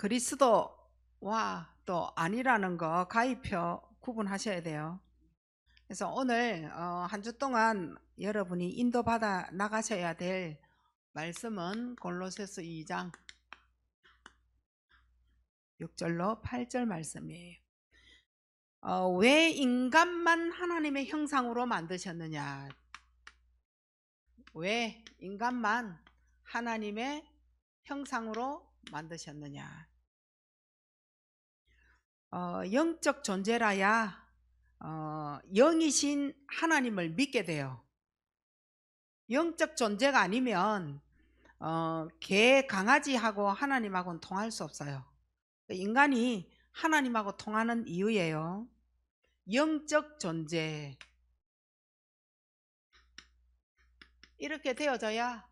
그리스도와 또 아니라는 거 가입표 구분하셔야 돼요. 그래서 오늘 한 주 동안 여러분이 인도받아 나가셔야 될 말씀은 골로새서 2장 6절로 8절 말씀이에요. 왜 인간만 하나님의 형상으로 만드셨느냐? 왜 인간만 하나님의 형상으로 만드셨느냐? 영적 존재라야 영이신 하나님을 믿게 돼요. 영적 존재가 아니면 개, 강아지하고 하나님하고는 통할 수 없어요. 인간이 하나님하고 통하는 이유예요. 영적 존재. 이렇게 되어져야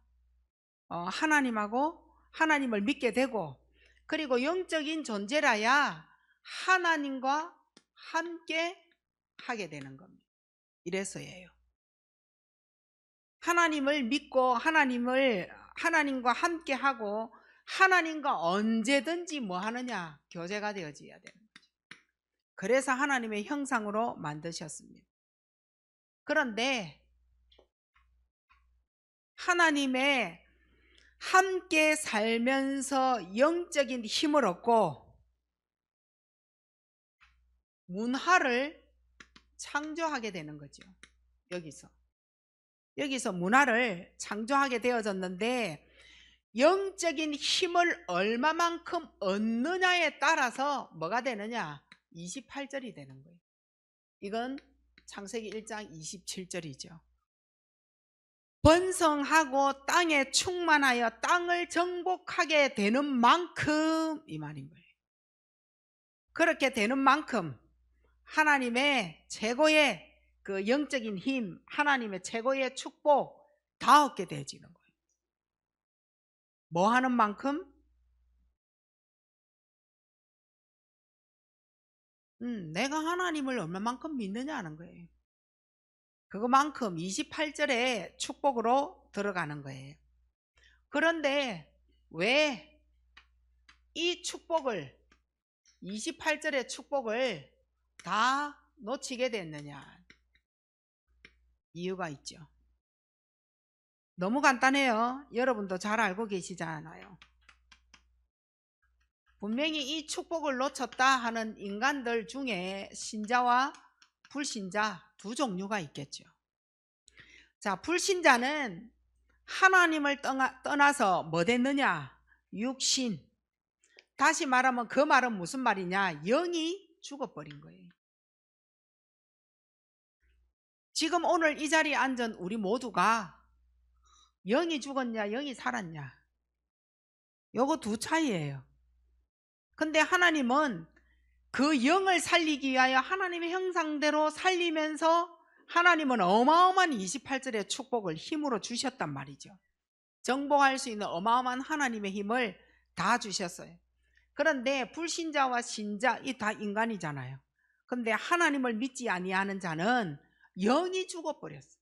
하나님을 믿게 되고, 그리고 영적인 존재라야 하나님과 함께 하게 되는 겁니다. 이래서예요. 하나님을 믿고 하나님과 함께 하고 하나님과 언제든지 뭐 하느냐? 교제가 되어져야 되는 거죠. 그래서 하나님의 형상으로 만드셨습니다. 그런데 하나님의 함께 살면서 영적인 힘을 얻고 문화를 창조하게 되는 거죠. 여기서 문화를 창조하게 되어졌는데, 영적인 힘을 얼마만큼 얻느냐에 따라서 뭐가 되느냐? 28절이 되는 거예요. 이건 창세기 1장 27절이죠. 번성하고 땅에 충만하여 땅을 정복하게 되는 만큼, 이 말인 거예요. 그렇게 되는 만큼 하나님의 최고의 그 영적인 힘, 하나님의 최고의 축복 다 얻게 되어지는 거예요. 뭐 하는 만큼? 내가 하나님을 얼마만큼 믿느냐 하는 거예요. 그거만큼 28절에 축복으로 들어가는 거예요. 그런데 왜 이 축복을, 28절의 축복을 다 놓치게 됐느냐? 이유가 있죠. 너무 간단해요. 여러분도 잘 알고 계시잖아요. 분명히 이 축복을 놓쳤다 하는 인간들 중에 신자와 불신자 두 종류가 있겠죠. 자, 불신자는 하나님을 떠나서 뭐 됐느냐? 육신. 다시 말하면 그 말은 무슨 말이냐? 영이 죽어버린 거예요. 지금 오늘 이 자리에 앉은 우리 모두가 영이 죽었냐, 영이 살았냐? 요거 두 차이예요. 근데 하나님은 그 영을 살리기 위하여 하나님의 형상대로 살리면서 하나님은 어마어마한 28절의 축복을 힘으로 주셨단 말이죠. 정복할 수 있는 어마어마한 하나님의 힘을 다 주셨어요. 그런데 불신자와 신자, 이 다 인간이잖아요. 근데 하나님을 믿지 아니하는 자는 영이 죽어버렸어요.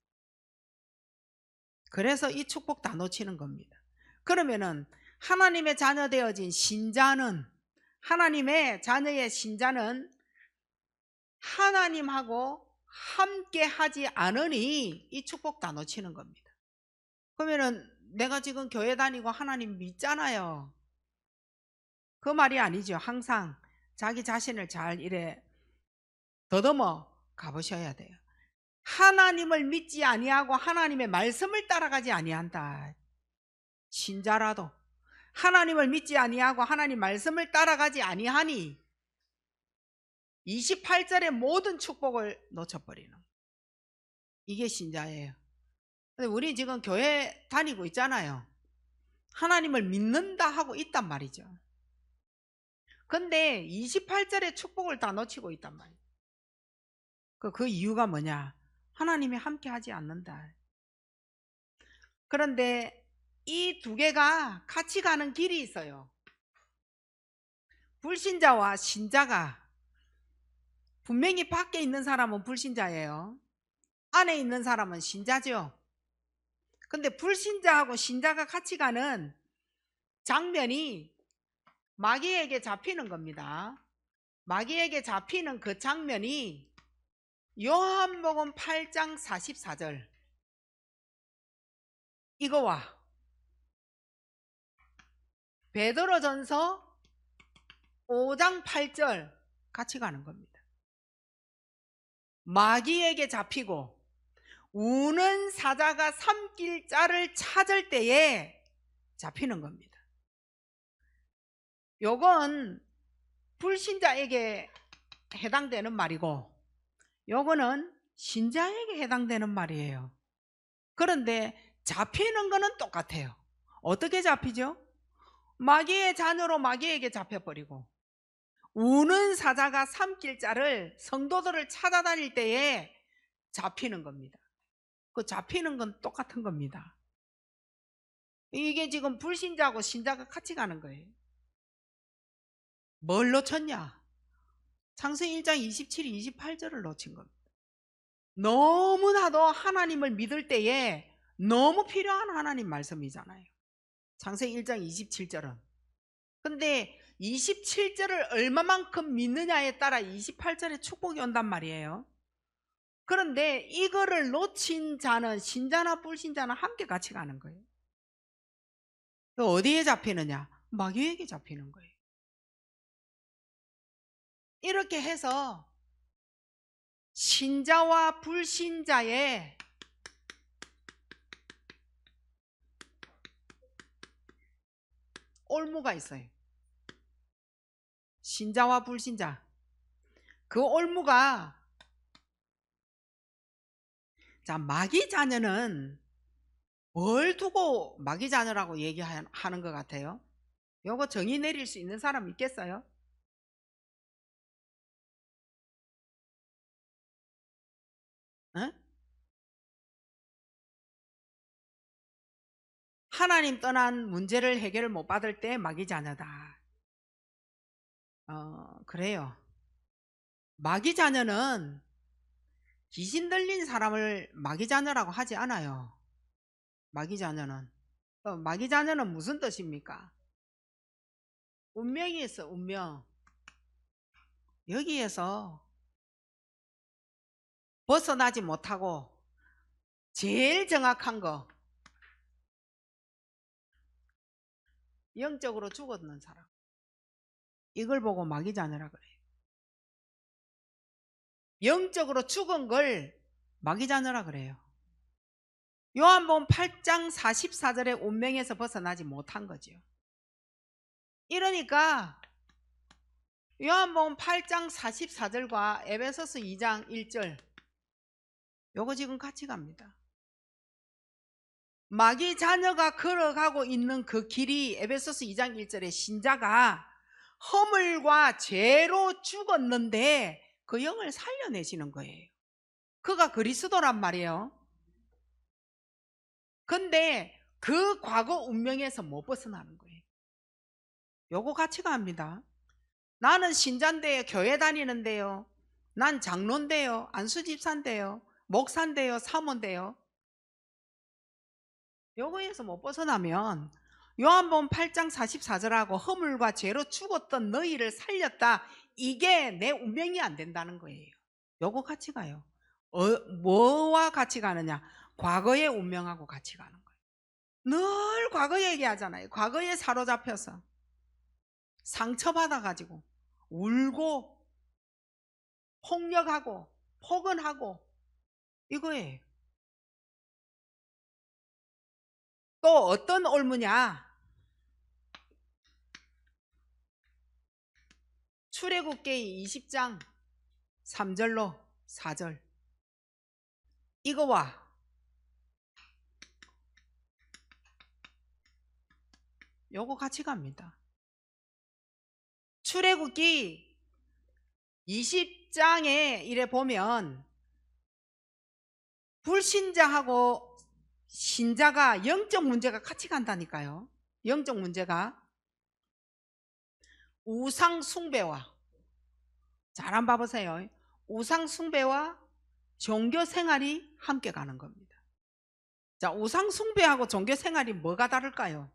그래서 이 축복 다 놓치는 겁니다. 그러면은 하나님의 자녀 되어진 신자는, 하나님의 자녀의 신자는 하나님하고 함께 하지 않으니 이 축복 다 놓치는 겁니다. 그러면은 내가 지금 교회 다니고 하나님 믿잖아요. 그 말이 아니죠. 항상 자기 자신을 잘 이래 더듬어 가보셔야 돼요. 하나님을 믿지 아니하고 하나님의 말씀을 따라가지 아니한다. 신자라도 하나님을 믿지 아니하고 하나님 말씀을 따라가지 아니하니 28절의 모든 축복을 놓쳐버리는, 이게 신자예요. 근데 우리 지금 교회 다니고 있잖아요. 하나님을 믿는다 하고 있단 말이죠. 근데 28절의 축복을 다 놓치고 있단 말이에요. 그 이유가 뭐냐? 하나님이 함께 하지 않는다. 그런데 이 두 개가 같이 가는 길이 있어요. 불신자와 신자가, 분명히 밖에 있는 사람은 불신자예요. 안에 있는 사람은 신자죠. 근데 불신자하고 신자가 같이 가는 장면이 마귀에게 잡히는 겁니다. 마귀에게 잡히는 그 장면이 요한복음 8장 44절 이거와 베드로전서 5장 8절 같이 가는 겁니다. 마귀에게 잡히고 우는 사자가 삼킬 짤을 찾을 때에 잡히는 겁니다. 요건 불신자에게 해당되는 말이고 요거는 신자에게 해당되는 말이에요. 그런데 잡히는 거는 똑같아요. 어떻게 잡히죠? 마귀의 자녀로 마귀에게 잡혀버리고 우는 사자가 삼킬 짤을 성도들을 찾아다닐 때에 잡히는 겁니다. 그 잡히는 건 똑같은 겁니다. 이게 지금 불신자하고 신자가 같이 가는 거예요. 뭘 놓쳤냐? 창세기 1장 27, 28절을 놓친 겁니다. 너무나도 하나님을 믿을 때에 너무 필요한 하나님 말씀이잖아요. 창세기 1장 27절은. 근데 27절을 얼마만큼 믿느냐에 따라 28절에 축복이 온단 말이에요. 그런데 이거를 놓친 자는 신자나 불신자나 함께 같이 가는 거예요. 어디에 잡히느냐? 마귀에게 잡히는 거예요. 이렇게 해서 신자와 불신자의 올무가 있어요. 신자와 불신자. 그 올무가 자, 마귀 자녀는 뭘 두고 마귀 자녀라고 얘기하는 것 같아요? 요거 정의 내릴 수 있는 사람 있겠어요? 어? 하나님 떠난 문제를 해결을 못 받을 때 마귀 자녀다. 그래요. 마귀 자녀는 귀신 들린 사람을 마귀 자녀라고 하지 않아요. 마귀 자녀는. 마귀 자녀는 무슨 뜻입니까? 운명이 있어, 운명. 여기에서 벗어나지 못하고 제일 정확한 거, 영적으로 죽었는 사람. 이걸 보고 마귀 자녀라 그래요. 영적으로 죽은 걸 마귀 자녀라 그래요. 요한복음 8장 44절의 운명에서 벗어나지 못한 거죠. 이러니까 요한복음 8장 44절과 에베소서 2장 1절 요거 지금 같이 갑니다. 마귀 자녀가 걸어가고 있는 그 길이 에베소서 2장 1절에 신자가 허물과 죄로 죽었는데 그 영을 살려내시는 거예요. 그가 그리스도란 말이에요. 근데 그 과거 운명에서 못 벗어나는 거예요. 요거 같이 갑니다. 나는 신자인데요, 교회 다니는데요, 난 장로인데요, 안수집사인데요, 목사인데요, 사모인데요. 요거에서 못 벗어나면 요한복음 8장 44절하고 허물과 죄로 죽었던 너희를 살렸다, 이게 내 운명이 안 된다는 거예요. 요거 같이 가요. 뭐와 같이 가느냐? 과거의 운명하고 같이 가는 거예요. 늘 과거 얘기하잖아요. 과거에 사로잡혀서 상처받아가지고 울고 폭력하고 폭언하고 이거예요. 또 어떤 올무냐? 출애굽기 20장 3절로 4절 이거와 요거 같이 갑니다. 출애굽기 20장에 이래 보면 불신자하고 신자가 영적 문제가 같이 간다니까요. 영적 문제가 우상 숭배와, 잘 한번 봐보세요. 우상 숭배와 종교 생활이 함께 가는 겁니다. 자, 우상 숭배하고 종교 생활이 뭐가 다를까요?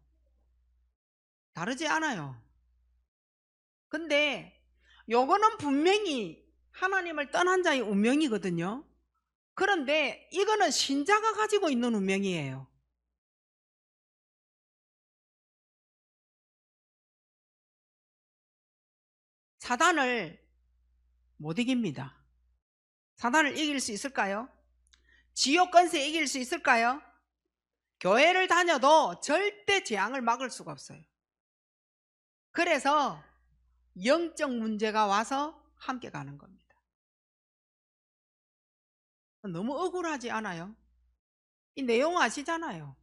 다르지 않아요. 근데 요거는 분명히 하나님을 떠난 자의 운명이거든요. 그런데 이거는 신자가 가지고 있는 운명이에요. 사단을 못 이깁니다. 사단을 이길 수 있을까요? 지옥 권세 이길 수 있을까요? 교회를 다녀도 절대 재앙을 막을 수가 없어요. 그래서 영적 문제가 와서 함께 가는 겁니다. 너무 억울하지 않아요? 이 내용 아시잖아요.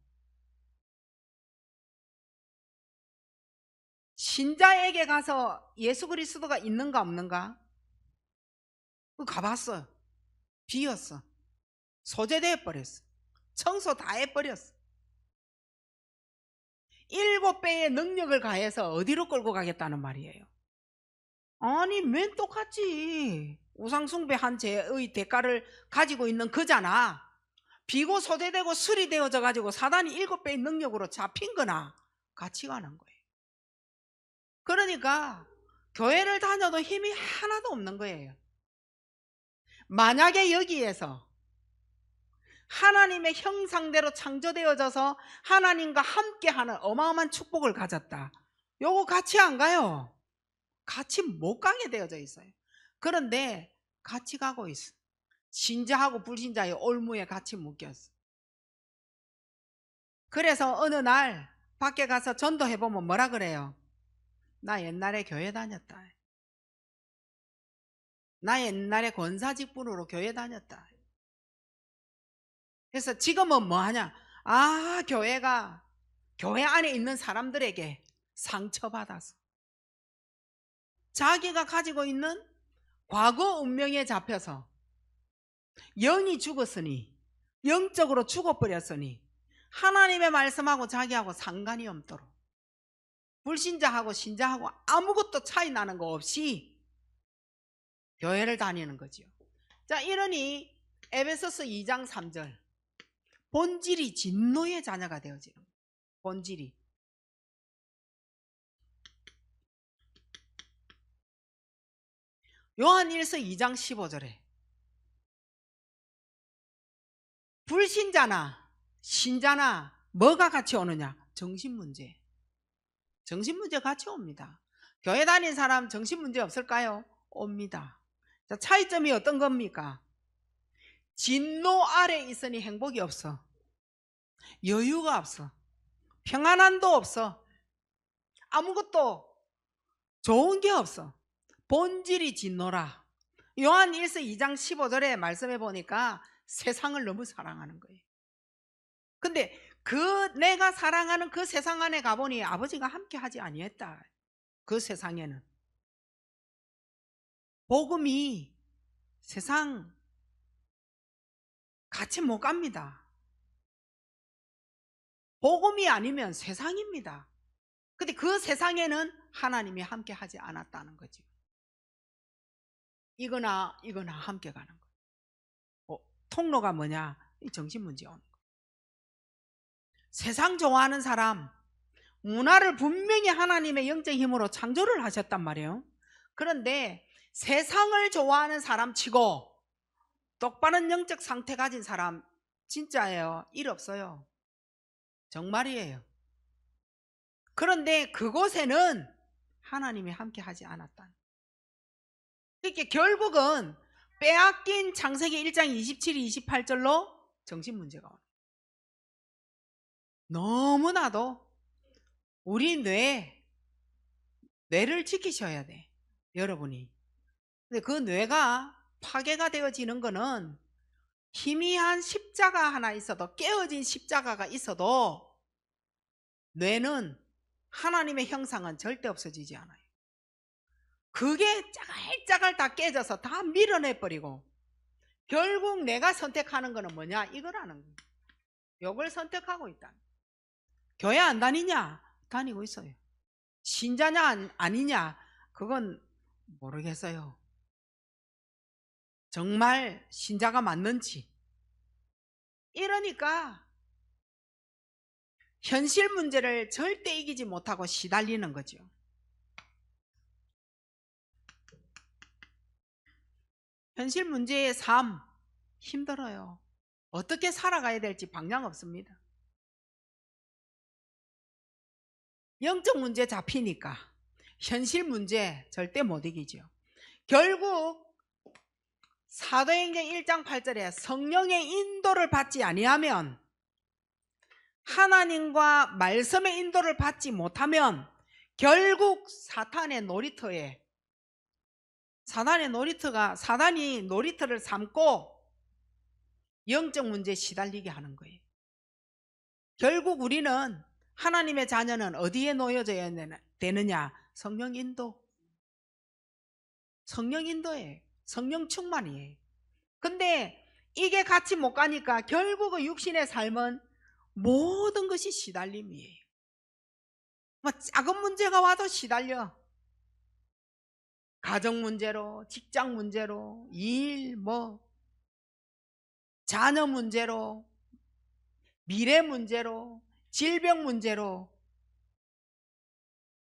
신자에게 가서 예수 그리스도가 있는가 없는가? 가봤어요. 비었어. 소재돼 버렸어. 청소 다 해버렸어. 7배의 능력을 가해서 어디로 끌고 가겠다는 말이에요. 아니 맨 똑같지. 우상숭배한 죄의 대가를 가지고 있는 그잖아. 비고 소재되고 술이 되어져 가지고 사단이 7배의 능력으로 잡힌 거나 같이 가는 거예요. 그러니까 교회를 다녀도 힘이 하나도 없는 거예요. 만약에 여기에서 하나님의 형상대로 창조되어져서 하나님과 함께하는 어마어마한 축복을 가졌다. 요거 같이 안 가요. 같이 못 가게 되어져 있어요. 그런데 같이 가고 있어. 신자하고 불신자의 올무에 같이 묶였어. 그래서 어느 날 밖에 가서 전도해보면 뭐라 그래요? 나 옛날에 교회 다녔다. 나 옛날에 권사직분으로 교회 다녔다. 그래서 지금은 뭐 하냐? 아, 교회가 교회 안에 있는 사람들에게 상처받아서 자기가 가지고 있는 과거 운명에 잡혀서 영이 죽었으니, 영적으로 죽어버렸으니 하나님의 말씀하고 자기하고 상관이 없도록 불신자하고 신자하고 아무것도 차이 나는 거 없이 교회를 다니는 거지요. 자, 이러니 에베소서 2장 3절 본질이 진노의 자녀가 되어지는 거예요. 본질이. 요한일서 2장 15절에 불신자나 신자나 뭐가 같이 오느냐? 정신문제. 정신문제 같이 옵니다. 교회 다닌 사람 정신문제 없을까요? 옵니다. 자, 차이점이 어떤 겁니까? 진노 아래 있으니 행복이 없어. 여유가 없어. 평안함도 없어. 아무것도 좋은 게 없어. 본질이 진노라. 요한 1서 2장 15절에 말씀해 보니까 세상을 너무 사랑하는 거예요. 근데 그 내가 사랑하는 그 세상 안에 가보니 아버지가 함께 하지 아니했다. 그 세상에는 복음이 세상 같이 못 갑니다. 복음이 아니면 세상입니다. 근데 그 세상에는 하나님이 함께 하지 않았다는 거죠. 이거나 이거나 함께 가는 거예요. 통로가 뭐냐? 이 정신문제 오는 거예요. 세상 좋아하는 사람, 문화를 분명히 하나님의 영적 힘으로 창조를 하셨단 말이에요. 그런데 세상을 좋아하는 사람 치고 똑바른 영적 상태 가진 사람 진짜예요. 일 없어요. 정말이에요. 그런데 그곳에는 하나님이 함께 하지 않았다. 그러니까 결국은 빼앗긴 창세기 1장 27, 28절로 정신문제가 오는 거예요. 너무나도 우리 뇌를 지키셔야 돼. 여러분이. 근데 그 뇌가 파괴가 되어지는 거는 희미한 십자가 하나 있어도, 깨어진 십자가가 있어도 뇌는 하나님의 형상은 절대 없어지지 않아요. 그게 짜갈짜갈 다 깨져서 다 밀어내버리고 결국 내가 선택하는 거는 뭐냐? 이거라는 거예요. 이걸 선택하고 있다. 교회 안 다니냐? 다니고 있어요. 신자냐 아니냐? 그건 모르겠어요. 정말 신자가 맞는지. 이러니까 현실 문제를 절대 이기지 못하고 시달리는 거죠. 현실 문제의 삶 힘들어요. 어떻게 살아가야 될지 방향 없습니다. 영적 문제 잡히니까 현실 문제 절대 못 이기죠. 결국 사도행전 1장 8절에 성령의 인도를 받지 아니하면, 하나님과 말씀의 인도를 받지 못하면 결국 사탄이 놀이터를 삼고 영적 문제에 시달리게 하는 거예요. 결국 우리는, 하나님의 자녀는 어디에 놓여져야 되느냐? 성령 인도예요. 성령 충만이에요. 근데 이게 같이 못 가니까 결국 육신의 삶은 모든 것이 시달림이에요. 뭐 작은 문제가 와도 시달려. 가정 문제로, 직장 문제로, 일, 자녀 문제로, 미래 문제로, 질병 문제로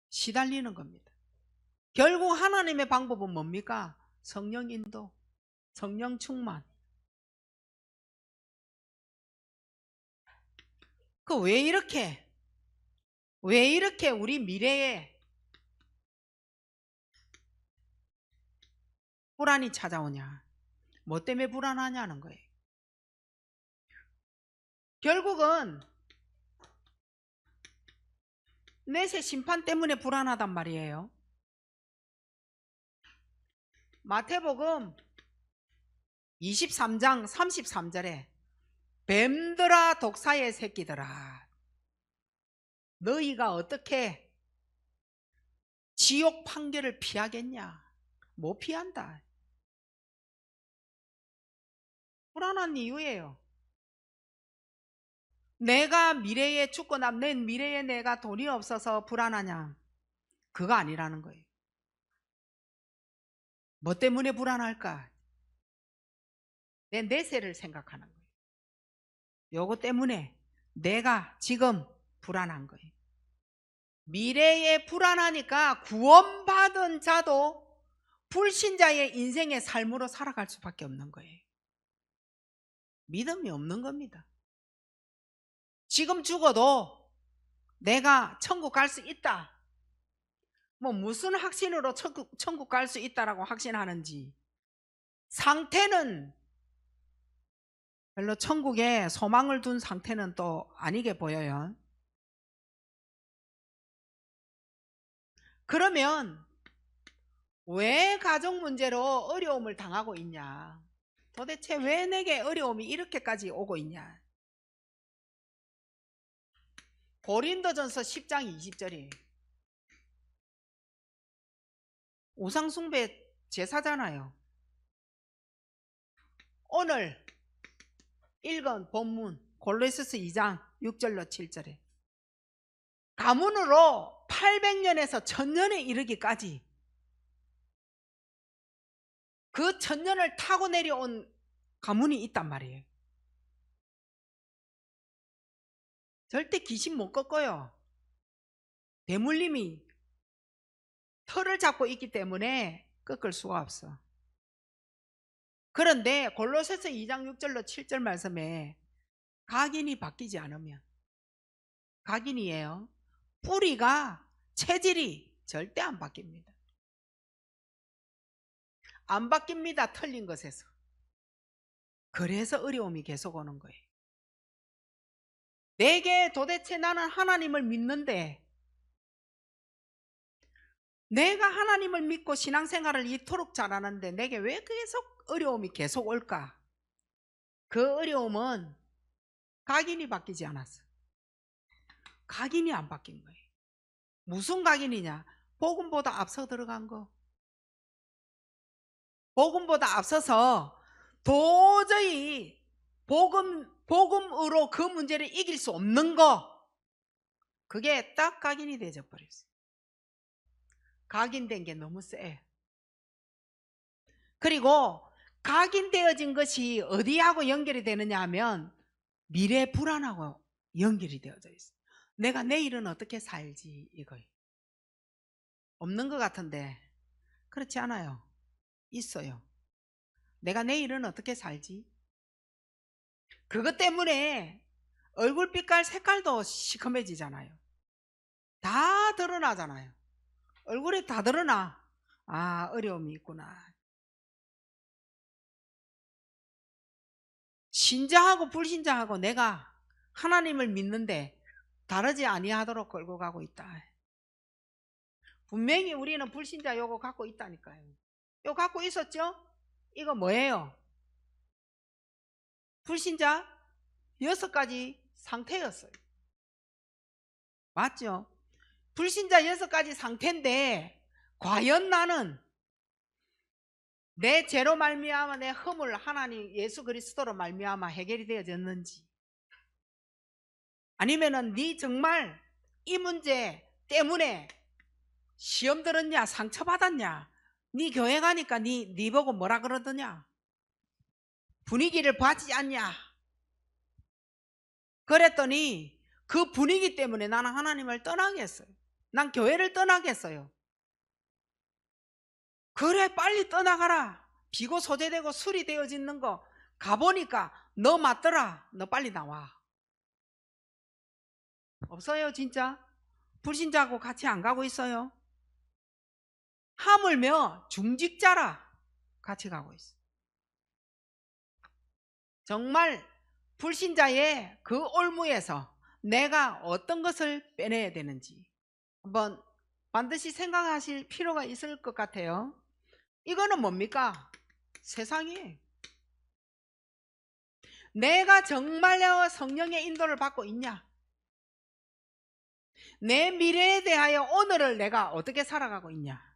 시달리는 겁니다. 결국 하나님의 방법은 뭡니까? 성령 인도, 성령 충만. 왜 이렇게 우리 미래에 불안이 찾아오냐? 뭐 때문에 불안하냐는 거예요. 결국은 넷의 심판 때문에 불안하단 말이에요. 마태복음 23장 33절에 뱀들아 독사의 새끼들아, 너희가 어떻게 지옥 판결을 피하겠냐? 못 피한다. 불안한 이유예요. 내가 미래에 죽거나 내 미래에 내가 돈이 없어서 불안하냐? 그거 아니라는 거예요. 뭐 때문에 불안할까? 내 내세를 생각하는 거예요. 요거 때문에 내가 지금 불안한 거예요. 미래에 불안하니까 구원받은 자도 불신자의 인생의 삶으로 살아갈 수밖에 없는 거예요. 믿음이 없는 겁니다. 지금 죽어도 내가 천국 갈 수 있다, 무슨 확신으로 천국 갈 수 있다라고 확신하는지, 상태는 별로 천국에 소망을 둔 상태는 또 아니게 보여요. 그러면 왜 가정 문제로 어려움을 당하고 있냐? 도대체 왜 내게 어려움이 이렇게까지 오고 있냐? 고린도전서 10장 20절이에요. 우상숭배 제사잖아요. 오늘 읽은 본문 골로새서 2장 6절로 7절에 가문으로 800년에서 1000년에 이르기까지 그 1000년을 타고 내려온 가문이 있단 말이에요. 절대 귀신 못 꺾어요. 대물림이 털을 잡고 있기 때문에 꺾을 수가 없어. 그런데 골로새서 2장 6절로 7절 말씀에 각인이 바뀌지 않으면, 각인이에요. 뿌리가, 체질이 절대 안 바뀝니다. 안 바뀝니다. 틀린 것에서. 그래서 어려움이 계속 오는 거예요. 내게 도대체 나는 하나님을 믿는데, 내가 하나님을 믿고 신앙생활을 이토록 잘하는데 내게 왜 계속 어려움이 계속 올까? 그 어려움은 각인이 바뀌지 않았어. 각인이 안 바뀐 거예요. 무슨 각인이냐? 복음보다 앞서 들어간 거. 복음보다 앞서서 도저히 복음으로 그 문제를 이길 수 없는 거, 그게 딱 각인이 되어 버렸어요. 각인된 게 너무 세. 그리고 각인되어진 것이 어디하고 연결이 되느냐 하면 미래 불안하고 연결이 되어져 있어요. 내가 내일은 어떻게 살지, 이거예요. 없는 것 같은데 그렇지 않아요. 있어요. 내가 내일은 어떻게 살지? 그것 때문에 얼굴 빛깔 색깔도 시커매지잖아요. 다 드러나잖아요. 얼굴에 다 드러나. 아, 어려움이 있구나. 신자하고 불신자하고 내가 하나님을 믿는데 다르지 아니하도록 끌고 가고 있다. 분명히 우리는 불신자 요거 갖고 있다니까요. 요거 갖고 있었죠? 이거 뭐예요? 불신자 6가지 상태였어요. 맞죠? 불신자 6가지 상태인데 과연 나는 내 죄로 말미암아 내 허물 하나님 예수 그리스도로 말미암아 해결이 되어졌는지, 아니면은 네 정말 이 문제 때문에 시험 들었냐, 상처받았냐, 네 교회 가니까 네 보고 뭐라 그러더냐, 분위기를 봐지 않냐, 그랬더니 그 분위기 때문에 나는 하나님을 떠나겠어요. 난 교회를 떠나겠어요. 그래, 빨리 떠나가라. 비고 소재되고 술이 되어지는 거 가보니까 너 맞더라. 너 빨리 나와. 없어요, 진짜? 불신자하고 같이 안 가고 있어요. 하물며 중직자라 같이 가고 있어. 정말 불신자의 그 올무에서 내가 어떤 것을 빼내야 되는지 한번 반드시 생각하실 필요가 있을 것 같아요. 이거는 뭡니까? 세상이에요. 내가 정말로 성령의 인도를 받고 있냐? 내 미래에 대하여 오늘을 내가 어떻게 살아가고 있냐?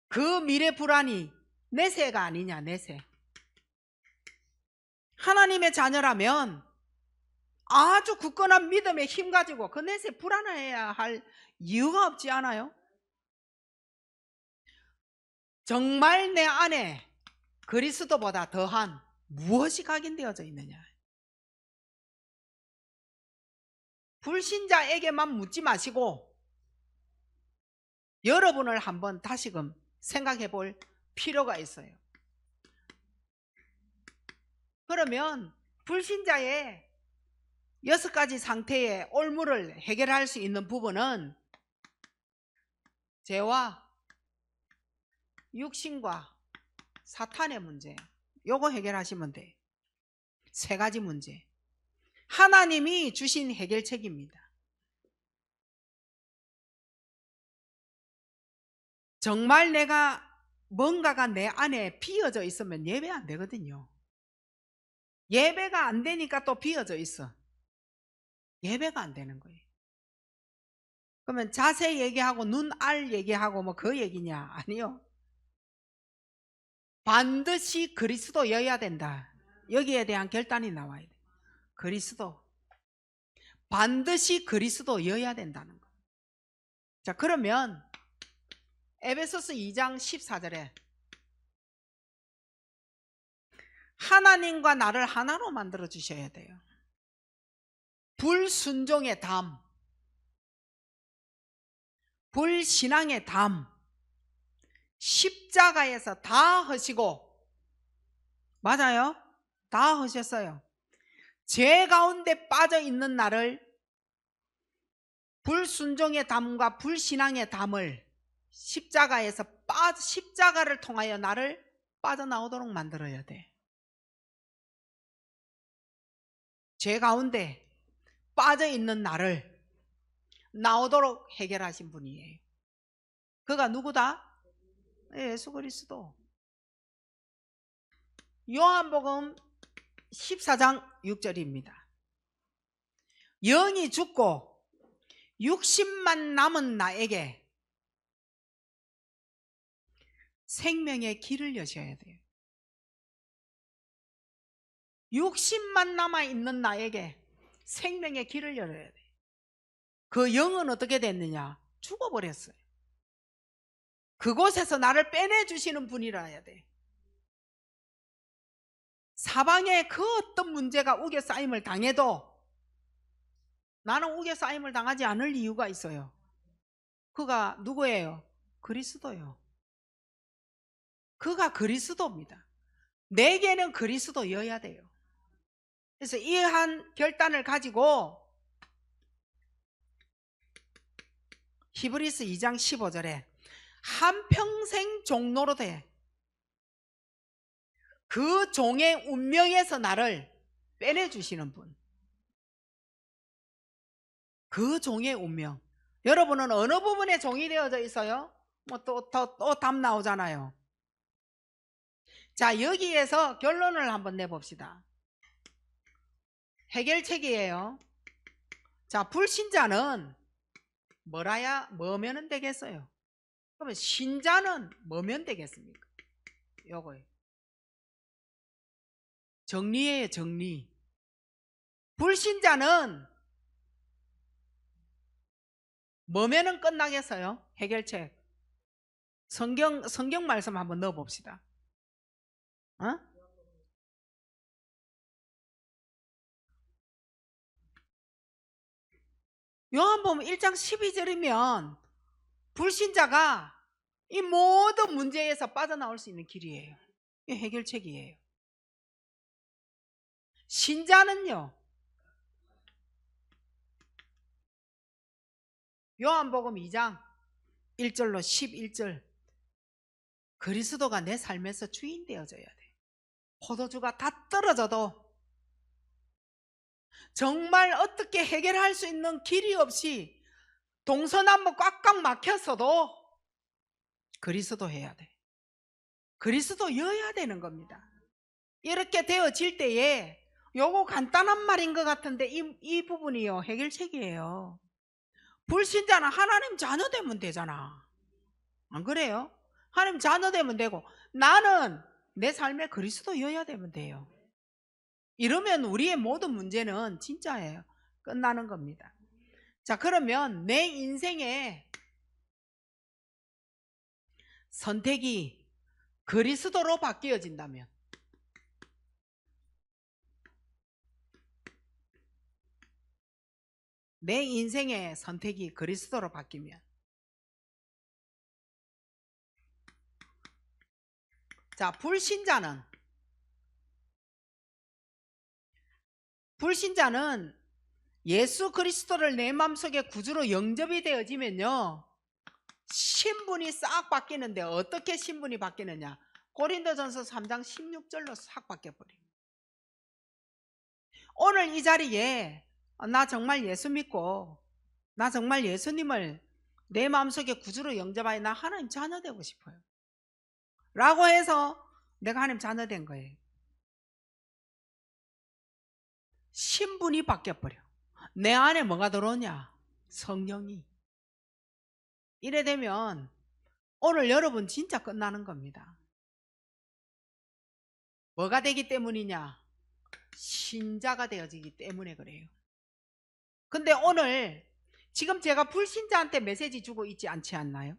그 미래 불안이 내세가 아니냐, 내세. 하나님의 자녀라면 아주 굳건한 믿음의 힘 가지고 그 내세 불안해야 할 이유가 없지 않아요? 정말 내 안에 그리스도보다 더한 무엇이 각인되어져 있느냐? 불신자에게만 묻지 마시고 여러분을 한번 다시금 생각해 볼 필요가 있어요. 그러면 불신자의 6가지 상태의 올무를 해결할 수 있는 부분은 죄와 육신과 사탄의 문제, 요거 해결하시면 돼요. 3가지 문제. 하나님이 주신 해결책입니다. 정말 내가 뭔가가 내 안에 비어져 있으면 예배 안 되거든요. 예배가 안 되니까 또 비어져 있어. 예배가 안 되는 거예요. 그러면 자세 얘기하고 눈알 얘기하고 뭐 그 얘기냐? 아니요. 반드시 그리스도여야 된다. 여기에 대한 결단이 나와야 돼. 그리스도. 반드시 그리스도여야 된다는 거. 자, 그러면 에베소서 2장 14절에 하나님과 나를 하나로 만들어 주셔야 돼요. 불순종의 담, 불신앙의 담, 십자가에서 다 하시고, 맞아요? 다 하셨어요. 죄 가운데 빠져 있는 나를 불순종의 담과 불신앙의 담을 십자가에서 십자가를 통하여 나를 빠져나오도록 만들어야 돼. 죄 가운데 빠져 있는 나를 나오도록 해결하신 분이에요. 그가 누구다? 예수 그리스도. 요한복음 14장 6절입니다. 영이 죽고 육신만 남은 나에게 생명의 길을 여셔야 돼요. 육신만 남아있는 나에게 생명의 길을 열어야 돼요. 그 영은 어떻게 됐느냐? 죽어버렸어요. 그곳에서 나를 빼내주시는 분이라 해야 돼. 사방에 그 어떤 문제가 우겨싸임을 당해도 나는 우겨싸임을 당하지 않을 이유가 있어요. 그가 누구예요? 그리스도요. 그가 그리스도입니다. 내게는 그리스도여야 돼요. 그래서 이 한 결단을 가지고 히브리서 2장 15절에 한평생 종로로 돼 그 종의 운명에서 나를 빼내주시는 분, 그 종의 운명. 여러분은 어느 부분에 종이 되어져 있어요? 뭐 또 답 나오잖아요. 자, 여기에서 결론을 한번 내봅시다. 해결책이에요. 자, 불신자는 뭐면 되겠어요? 그러면 신자는 뭐면 되겠습니까? 요거예요. 정리예요, 정리. 불신자는 뭐면은 끝나겠어요? 해결책. 성경 말씀 한번 넣어 봅시다. 어? 요한복음 1장 12절이면 불신자가 이 모든 문제에서 빠져나올 수 있는 길이에요. 이 해결책이에요. 신자는요, 요한복음 2장 1절로 11절, 그리스도가 내 삶에서 주인 되어져야 돼. 포도주가 다 떨어져도, 정말 어떻게 해결할 수 있는 길이 없이 동서남북 꽉꽉 막혔어도 그리스도 해야 돼. 그리스도여야 되는 겁니다. 이렇게 되어질 때에, 요거 간단한 말인 것 같은데 이 부분이요, 해결책이에요. 불신자는 하나님 자녀 되면 되잖아. 안 그래요? 하나님 자녀 되면 되고, 나는 내 삶에 그리스도여야 되면 돼요. 이러면 우리의 모든 문제는 진짜예요. 끝나는 겁니다. 자, 그러면 내 인생에 선택이 그리스도로 바뀌어진다면, 내 인생의 선택이 그리스도로 바뀌면, 자, 불신자는 예수 그리스도를 내 마음속에 구주로 영접이 되어지면요, 신분이 싹 바뀌는데, 어떻게 신분이 바뀌느냐? 고린도전서 3장 16절로 싹 바뀌어버려요. 오늘 이 자리에 나 정말 예수 믿고, 나 정말 예수님을 내 마음속에 구주로 영접하여 나 하나님 자녀 되고 싶어요 라고 해서 내가 하나님 자녀 된 거예요. 신분이 바뀌어버려. 내 안에 뭐가 들어오냐? 성령이. 이래 되면 오늘 여러분 진짜 끝나는 겁니다. 뭐가 되기 때문이냐? 신자가 되어지기 때문에 그래요. 근데 오늘 지금 제가 불신자한테 메시지 주고 있지 않지 않나요?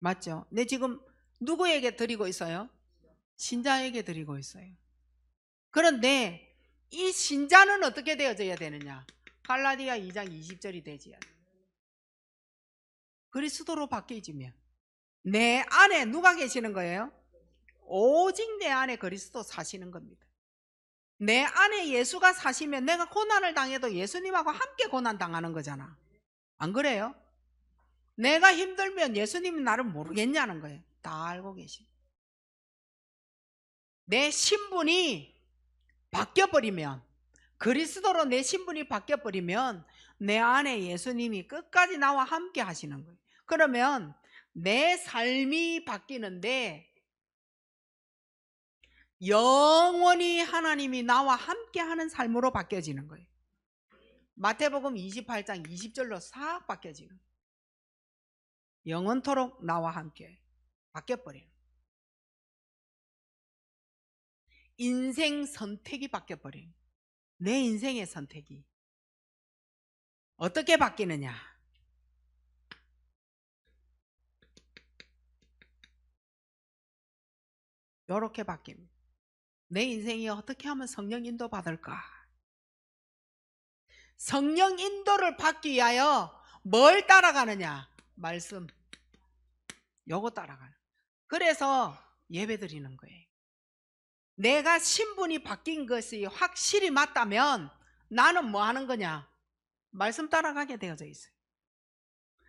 맞죠? 내 지금 누구에게 드리고 있어요? 신자에게 드리고 있어요. 그런데 이 신자는 어떻게 되어져야 되느냐? 갈라디아 2장 20절이 되지야 돼. 그리스도로 바뀌어지면 내 안에 누가 계시는 거예요? 오직 내 안에 그리스도 사시는 겁니다. 내 안에 예수가 사시면 내가 고난을 당해도 예수님하고 함께 고난 당하는 거잖아. 안 그래요? 내가 힘들면 예수님이 나를 모르겠냐는 거예요. 다 알고 계십니다. 내 신분이 바뀌어버리면, 그리스도로 내 신분이 바뀌어버리면 내 안에 예수님이 끝까지 나와 함께 하시는 거예요. 그러면 내 삶이 바뀌는데 영원히 하나님이 나와 함께 하는 삶으로 바뀌어지는 거예요. 마태복음 28장 20절로 싹 바뀌어지는 거예요. 영원토록 나와 함께 바뀌어버려요. 인생 선택이 바뀌어버려요. 내 인생의 선택이 어떻게 바뀌느냐? 이렇게 바뀝니다. 내 인생이 어떻게 하면 성령 인도 받을까? 성령 인도를 받기 위하여 뭘 따라가느냐? 말씀. 요거 따라가요. 그래서 예배 드리는 거예요. 내가 신분이 바뀐 것이 확실히 맞다면 나는 뭐 하는 거냐? 말씀 따라가게 되어져 있어요.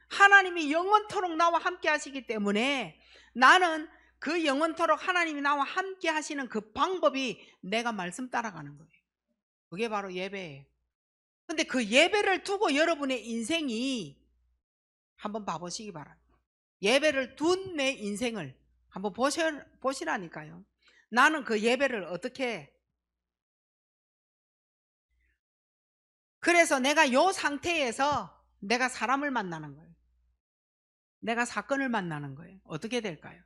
하나님이 영원토록 나와 함께 하시기 때문에 나는 그 영원토록 하나님이 나와 함께 하시는 그 방법이 내가 말씀 따라가는 거예요. 그게 바로 예배예요. 근데 그 예배를 두고 여러분의 인생이 한번 봐보시기 바랍니다. 예배를 둔 내 인생을 한번 보시라니까요. 나는 그 예배를 어떻게, 그래서 내가 요 상태에서 내가 사람을 만나는 거예요. 내가 사건을 만나는 거예요. 어떻게 될까요?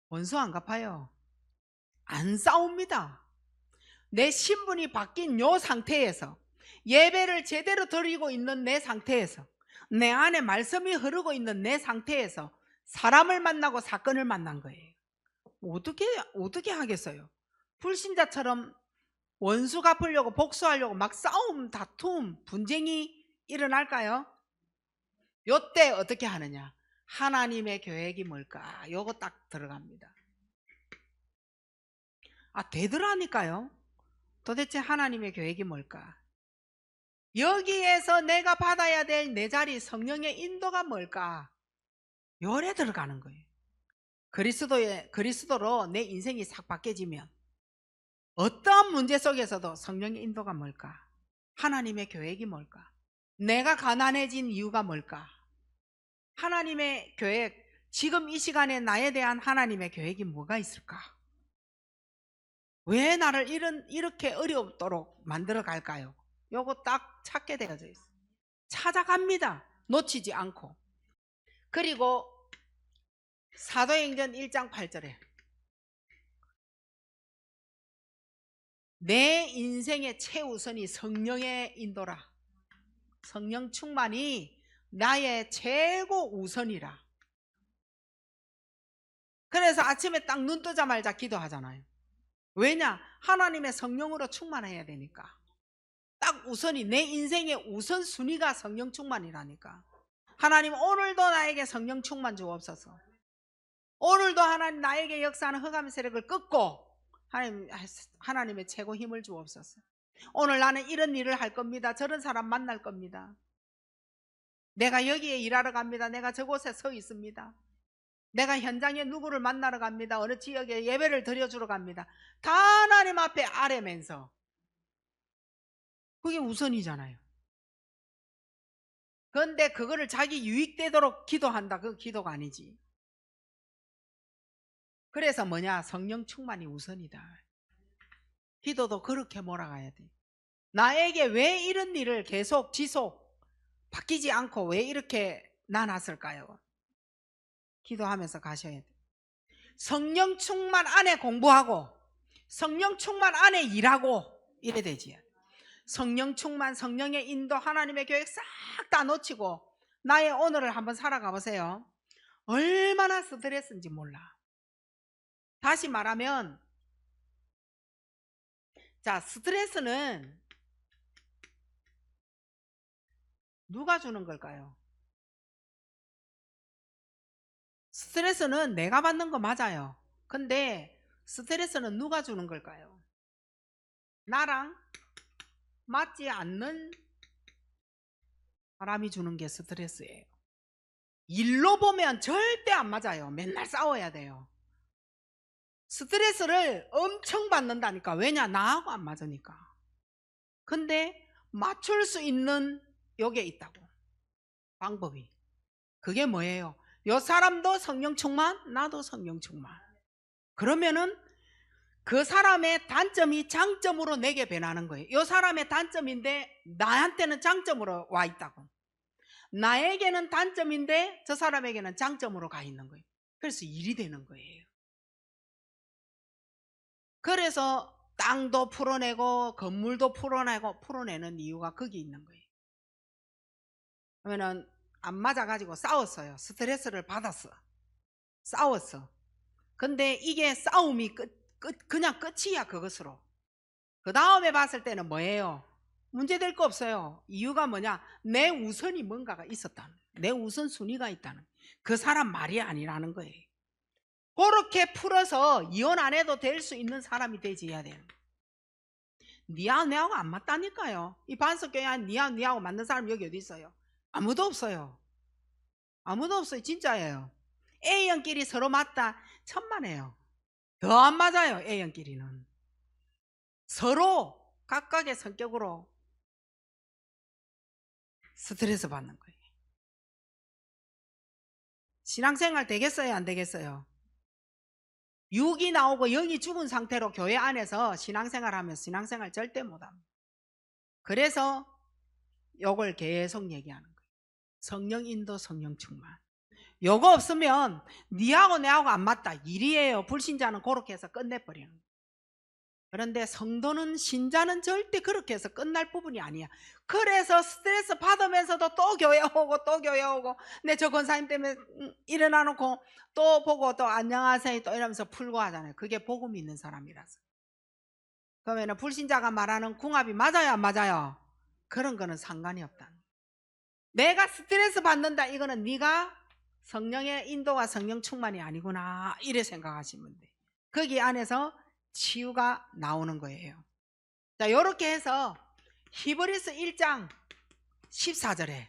원수 안 갚아요. 안 싸웁니다. 내 신분이 바뀐 요 상태에서, 예배를 제대로 드리고 있는 내 상태에서, 내 안에 말씀이 흐르고 있는 내 상태에서 사람을 만나고 사건을 만난 거예요. 어떻게 하겠어요? 불신자처럼 원수 갚으려고 복수하려고 막 싸움, 다툼, 분쟁이 일어날까요? 요때 어떻게 하느냐? 하나님의 계획이 뭘까? 요거 딱 들어갑니다. 되더라니까요. 도대체 하나님의 계획이 뭘까? 여기에서 내가 받아야 될 내 자리, 성령의 인도가 뭘까? 요래 들어가는 거예요. 그리스도로 내 인생이 싹 바뀌어지면 어떤 문제 속에서도 성령의 인도가 뭘까? 하나님의 계획이 뭘까? 내가 가난해진 이유가 뭘까? 하나님의 계획, 지금 이 시간에 나에 대한 하나님의 계획이 뭐가 있을까? 왜 나를 이렇게 어렵도록 만들어 갈까요? 요거 딱 찾게 되어져 있어요. 찾아갑니다. 놓치지 않고. 그리고 사도행전 1장 8절에 내 인생의 최우선이 성령의 인도라. 성령 충만이 나의 최고 우선이라. 그래서 아침에 딱 눈 뜨자마자 기도하잖아요. 왜냐? 하나님의 성령으로 충만해야 되니까. 딱 우선이, 내 인생의 우선순위가 성령 충만이라니까. 하나님, 오늘도 나에게 성령 충만 주옵소서. 오늘도 하나님 나에게 역사하는 흑암의 세력을 끊고 하나님의 최고 힘을 주옵소서. 오늘 나는 이런 일을 할 겁니다. 저런 사람 만날 겁니다. 내가 여기에 일하러 갑니다. 내가 저곳에 서 있습니다. 내가 현장에 누구를 만나러 갑니다. 어느 지역에 예배를 드려주러 갑니다. 다 하나님 앞에 아뢰면서, 그게 우선이잖아요. 그런데 그거를 자기 유익되도록 기도한다. 그거 기도가 아니지. 그래서 뭐냐? 성령 충만이 우선이다. 기도도 그렇게 몰아가야 돼. 나에게 왜 이런 일을 계속 지속 바뀌지 않고 왜 이렇게 나눴을까요? 기도하면서 가셔야 돼. 성령 충만 안에 공부하고 성령 충만 안에 일하고 이래 되지. 성령 충만, 성령의 인도, 하나님의 계획 싹 다 놓치고 나의 오늘을 한번 살아가 보세요. 얼마나 스트레스인지 몰라. 다시 말하면, 자, 스트레스는 누가 주는 걸까요? 스트레스는 내가 받는 거 맞아요. 근데 스트레스는 누가 주는 걸까요? 나랑 맞지 않는 사람이 주는 게 스트레스예요. 일로 보면 절대 안 맞아요. 맨날 싸워야 돼요. 스트레스를 엄청 받는다니까. 왜냐? 나하고 안 맞으니까. 근데 맞출 수 있는 요게 있다고. 방법이. 그게 뭐예요? 요 사람도 성령 충만, 나도 성령 충만. 그러면은 그 사람의 단점이 장점으로 내게 변하는 거예요. 요 사람의 단점인데 나한테는 장점으로 와 있다고. 나에게는 단점인데 저 사람에게는 장점으로 가 있는 거예요. 그래서 일이 되는 거예요. 그래서 땅도 풀어내고 건물도 풀어내는 이유가 거기 있는 거예요. 그러면은 안 맞아가지고 싸웠어요. 스트레스를 받았어. 싸웠어. 근데 이게 싸움이 그냥 끝이야. 그것으로. 그 다음에 봤을 때는 뭐예요? 문제될 거 없어요. 이유가 뭐냐? 내 우선이 뭔가가 있었다는, 내 우선순위가 있다는, 그 사람 말이 아니라는 거예요. 그렇게 풀어서 이혼 안 해도 될 수 있는 사람이 되지야 되는 거예요. 니하고 내하고 안 맞다니까요. 이 반석교회 안 니하고 맞는 사람 여기 어디 있어요? 아무도 없어요. 아무도 없어요. 진짜예요. A형끼리 서로 맞다 천만에요. 더 안 맞아요. A형끼리는 서로 각각의 성격으로 스트레스 받는 거예요. 신앙생활 되겠어요? 안 되겠어요? 6이 나오고 0이 죽은 상태로 교회 안에서 신앙생활 하면 신앙생활 절대 못합니다. 그래서 요걸 계속 얘기하는 거예요. 성령 인도, 성령 충만. 요거 없으면 니하고 내하고 안 맞다, 일이에요. 불신자는 그렇게 해서 끝내버리는 거예요. 그런데 성도는, 신자는 절대 그렇게 해서 끝날 부분이 아니야. 그래서 스트레스 받으면서도 또 교회 오고 또 교회 오고, 내 저 권사님 때문에 일어나 놓고 또 보고 또 안녕하세요 또 이러면서 풀고 하잖아요. 그게 복음 있는 사람이라서. 그러면 불신자가 말하는 궁합이 맞아요, 안 맞아요? 그런 거는 상관이 없다. 내가 스트레스 받는다, 이거는 네가 성령의 인도와 성령 충만이 아니구나, 이래 생각하시면 돼. 거기 안에서 치유가 나오는 거예요. 자, 요렇게 해서 히브리서 1장 14절에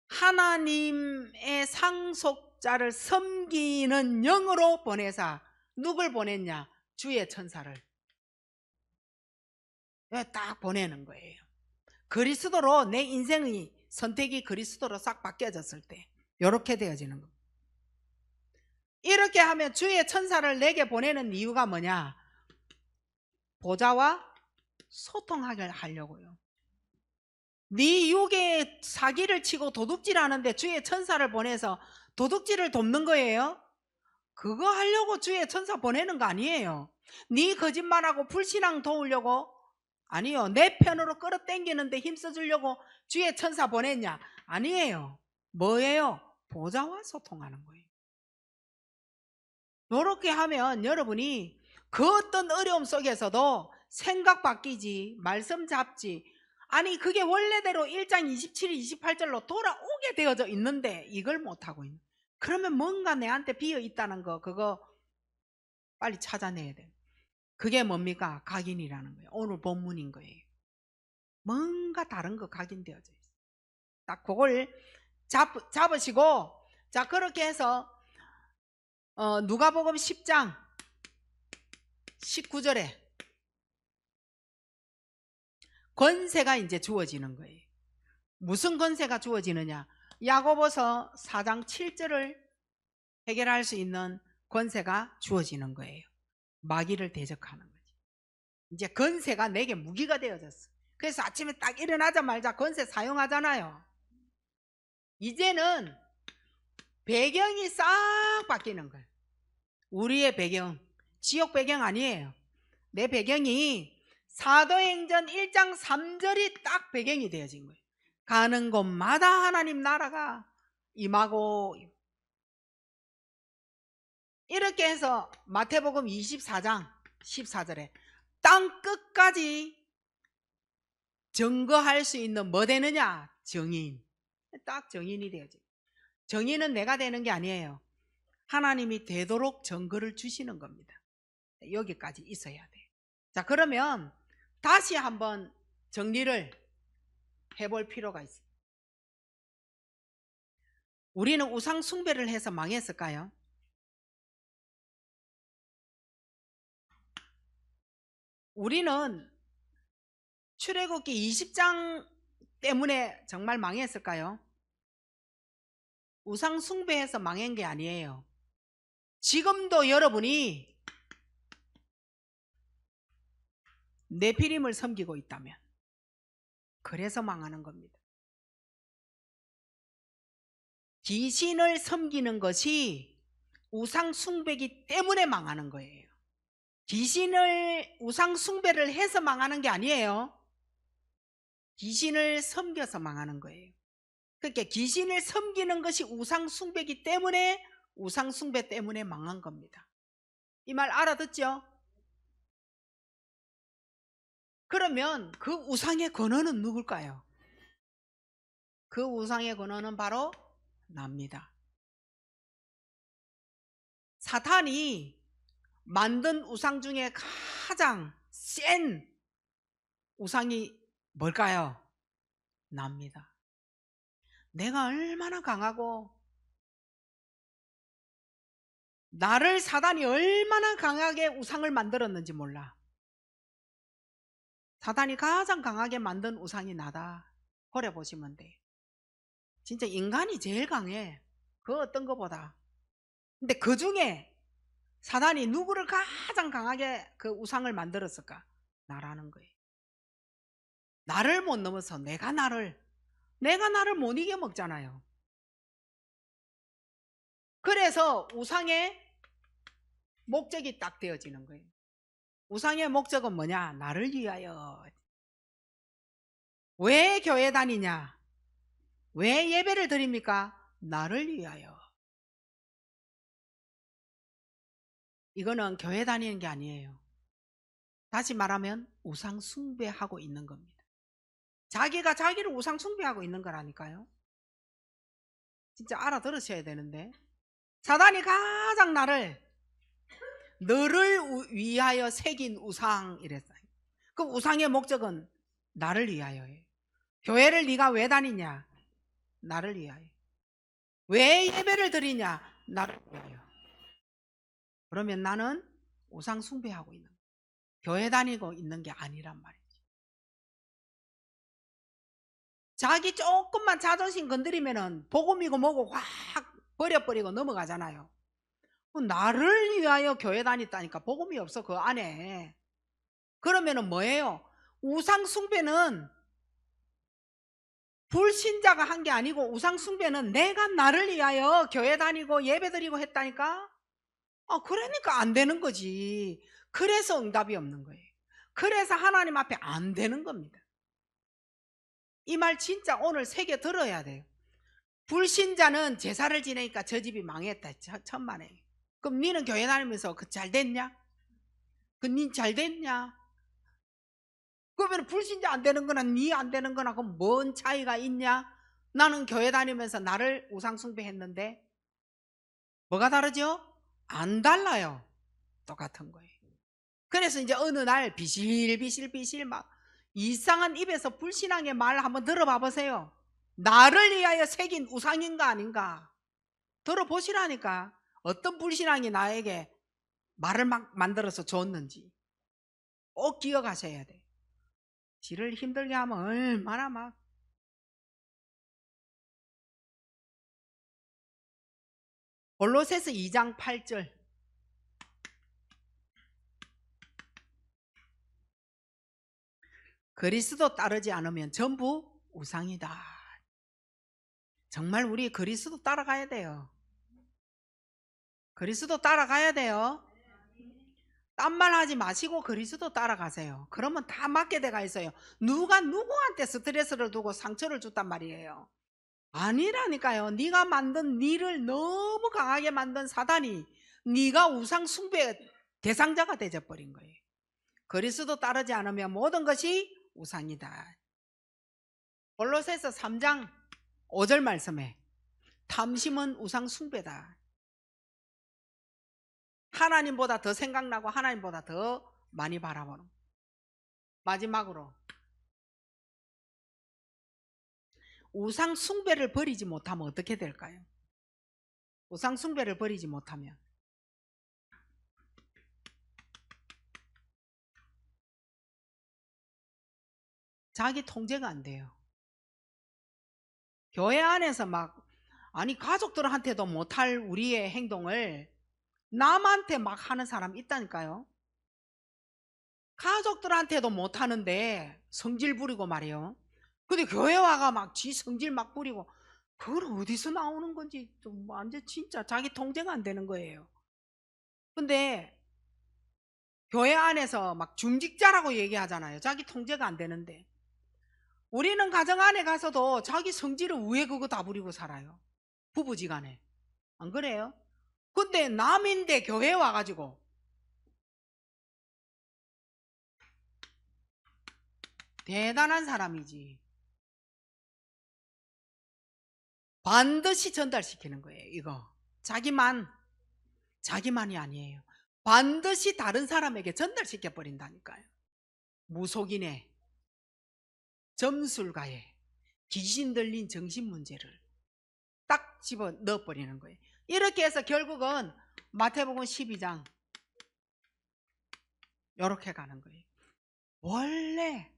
하나님의 상속자를 섬기는 영으로 보내사, 누굴 보냈냐? 주의 천사를 딱 보내는 거예요. 그리스도로 내 인생의 선택이 그리스도로 싹 바뀌어졌을 때 요렇게 되어지는 겁니다. 이렇게 하면 주의 천사를 내게 보내는 이유가 뭐냐? 보좌와 소통하게 하려고요. 네 육에 사기를 치고 도둑질 하는데 주의 천사를 보내서 도둑질을 돕는 거예요? 그거 하려고 주의 천사 보내는 거 아니에요. 네 거짓말하고 불신앙 도우려고? 아니요. 내 편으로 끌어당기는데 힘써주려고 주의 천사 보냈냐? 아니에요. 뭐예요? 보좌와 소통하는 거예요. 이렇게 하면 여러분이 그 어떤 어려움 속에서도 생각 바뀌지, 말씀 잡지, 아니 그게 원래대로 1장 27, 28절로 돌아오게 되어져 있는데 이걸 못하고 있는, 그러면 뭔가 내한테 비어 있다는 거, 그거 빨리 찾아내야 돼. 그게 뭡니까? 각인이라는 거예요. 오늘 본문인 거예요. 뭔가 다른 거 각인되어져 있어요. 딱 그걸 잡으시고, 자, 그렇게 해서 누가복음 10장 19절에 권세가 이제 주어지는 거예요. 무슨 권세가 주어지느냐? 야고보서 4장 7절을 해결할 수 있는 권세가 주어지는 거예요. 마귀를 대적하는 거지. 이제 권세가 내게 무기가 되어졌어. 그래서 아침에 딱 일어나자마자 권세 사용하잖아요. 이제는 배경이 싹 바뀌는 거예요. 우리의 배경, 지옥 배경 아니에요. 내 배경이 사도행전 1장 3절이 딱 배경이 되어진 거예요. 가는 곳마다 하나님 나라가 임하고, 이렇게 해서 마태복음 24장 14절에 땅 끝까지 증거할 수 있는 뭐 되느냐? 정인. 딱 정인이 되어져. 정인은 내가 되는 게 아니에요. 하나님이 되도록 증거를 주시는 겁니다. 여기까지 있어야 돼요. 자, 그러면 다시 한번 정리를 해볼 필요가 있어요. 우리는 우상 숭배를 해서 망했을까요? 우리는 출애굽기 20장 때문에 정말 망했을까요? 우상 숭배해서 망한 게 아니에요. 지금도 여러분이 네피림을 섬기고 있다면 그래서 망하는 겁니다. 귀신을 섬기는 것이 우상 숭배이기 때문에 망하는 거예요. 귀신을 우상 숭배를 해서 망하는 게 아니에요. 귀신을 섬겨서 망하는 거예요. 그러니까 귀신을 섬기는 것이 우상 숭배이기 때문에 우상 숭배 때문에 망한 겁니다. 이 말 알아듣죠? 그러면 그 우상의 근원은 누굴까요? 그 우상의 근원은 바로 납니다. 사탄이 만든 우상 중에 가장 센 우상이 뭘까요? 납니다. 내가 얼마나 강하고 나를 사단이 얼마나 강하게 우상을 만들었는지 몰라. 사단이 가장 강하게 만든 우상이 나다. 그래 보시면 돼. 진짜 인간이 제일 강해. 그 어떤 것보다. 근데 그 중에 사단이 누구를 가장 강하게 그 우상을 만들었을까? 나라는 거예요. 나를 못 넘어서 내가 나를 못 이겨 먹잖아요. 그래서 우상의 목적이 딱 되어지는 거예요. 우상의 목적은 뭐냐? 나를 위하여. 왜 교회 다니냐? 왜 예배를 드립니까? 나를 위하여. 이거는 교회 다니는 게 아니에요. 다시 말하면 우상 숭배하고 있는 겁니다. 자기가 자기를 우상 숭배하고 있는 거라니까요. 진짜 알아들으셔야 되는데, 사단이 가장 너를 위하여 새긴 우상 이랬어요. 그 우상의 목적은 나를 위하여예요. 교회를 네가 왜 다니냐? 나를 위하여. 왜 예배를 드리냐? 나를 위하여. 그러면 나는 우상 숭배하고 있는 거예요. 교회 다니고 있는 게 아니란 말이죠. 자기 조금만 자존심 건드리면은 복음이고 뭐고 확 버려버리고 넘어가잖아요. 나를 위하여 교회 다녔다니까 복음이 없어 그 안에. 그러면은 뭐예요? 우상 숭배는 불신자가 한 게 아니고 우상 숭배는 내가 나를 위하여 교회 다니고 예배 드리고 했다니까. 그러니까 안 되는 거지. 그래서 응답이 없는 거예요. 그래서 하나님 앞에 안 되는 겁니다. 이 말 진짜 오늘 새겨 들어야 돼요. 불신자는 제사를 지내니까 저 집이 망했다. 천만에. 그럼 니는 교회 다니면서 그 잘 됐냐? 그 니 잘 됐냐? 그러면 불신자 안 되는 거나 니 안 되는 거나 그럼 뭔 차이가 있냐? 나는 교회 다니면서 나를 우상 숭배했는데 뭐가 다르죠? 안 달라요. 똑같은 거예요. 그래서 이제 어느 날 비실비실 막 이상한 입에서 불신앙의 말 한번 들어봐 보세요. 나를 위하여 새긴 우상인가 아닌가 들어보시라니까. 어떤 불신앙이 나에게 말을 막 만들어서 줬는지 꼭 기억하셔야 돼. 지를 힘들게 하면 얼마나 막. 골로새서 2장 8절. 그리스도 따르지 않으면 전부 우상이다. 정말 우리 그리스도 따라가야 돼요. 그리스도 따라가야 돼요. 딴말 하지 마시고 그리스도 따라가세요. 그러면 다 맞게 돼가 있어요. 누가 누구한테 스트레스를 두고 상처를 줬단 말이에요. 아니라니까요. 네가 만든 니를 너무 강하게 만든 사단이 네가 우상 숭배 대상자가 되어버린 거예요. 그리스도 따르지 않으면 모든 것이 우상이다. 골로새서 3장 5절 말씀에 탐심은 우상 숭배다. 하나님보다 더 생각나고 하나님보다 더 많이 바라보는. 마지막으로 우상 숭배를 버리지 못하면 어떻게 될까요? 우상 숭배를 버리지 못하면 자기 통제가 안 돼요. 교회 안에서 아니 가족들한테도 못할 우리의 행동을 남한테 막 하는 사람 있다니까요. 가족들한테도 못하는데 성질 부리고 말이에요. 근데 교회 와가 막 지 성질 막 부리고 그걸 어디서 나오는 건지 좀 완전 진짜 자기 통제가 안 되는 거예요. 근데 교회 안에서 막 중직자라고 얘기하잖아요. 자기 통제가 안 되는데 우리는 가정 안에 가서도 자기 성질을 왜 그거 다 부리고 살아요. 부부지간에. 안 그래요? 근데 남인데 교회 와가지고 대단한 사람이지. 반드시 전달시키는 거예요. 이거 자기만이 아니에요. 반드시 다른 사람에게 전달시켜 버린다니까요. 무속인의, 점술가의 귀신 들린 정신 문제를 딱 집어 넣어 버리는 거예요. 이렇게 해서 결국은 마태복음 12장 이렇게 가는 거예요. 원래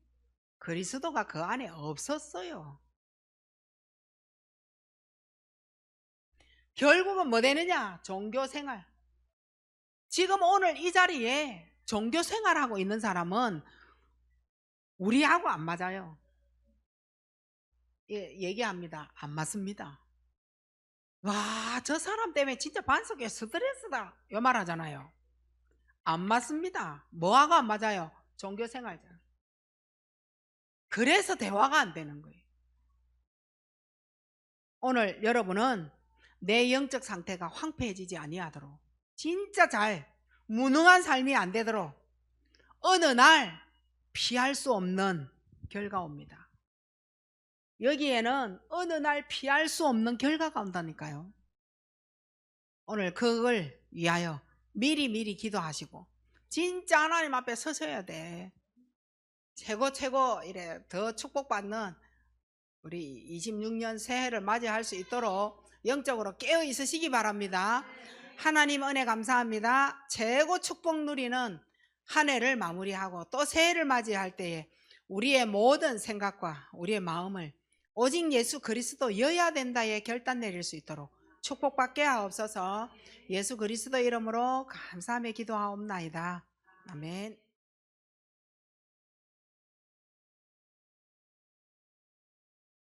그리스도가 그 안에 없었어요. 결국은 뭐 되느냐? 종교생활. 지금 오늘 이 자리에 종교생활하고 있는 사람은 우리하고 안 맞아요. 예, 얘기합니다. 안 맞습니다. 와, 저 사람 때문에 진짜 반석에 스트레스다, 이 말 하잖아요. 안 맞습니다. 뭐하고 안 맞아요? 종교생활자. 그래서 대화가 안 되는 거예요. 오늘 여러분은 내 영적 상태가 황폐해지지 아니하도록, 진짜 잘 무능한 삶이 안 되도록 어느 날 피할 수 없는 결과 옵니다. 여기에는 어느 날 피할 수 없는 결과가 온다니까요. 오늘 그걸 위하여 미리 기도하시고 진짜 하나님 앞에 서셔야 돼. 최고 이래 더 축복받는 우리 26년 새해를 맞이할 수 있도록 영적으로 깨어 있으시기 바랍니다. 하나님 은혜 감사합니다. 최고 축복 누리는 한 해를 마무리하고 또 새해를 맞이할 때에 우리의 모든 생각과 우리의 마음을 오직 예수 그리스도여야 된다에 결단 내릴 수 있도록 축복받게 하옵소서. 예수 그리스도 이름으로 감사하며 기도하옵나이다. 아멘.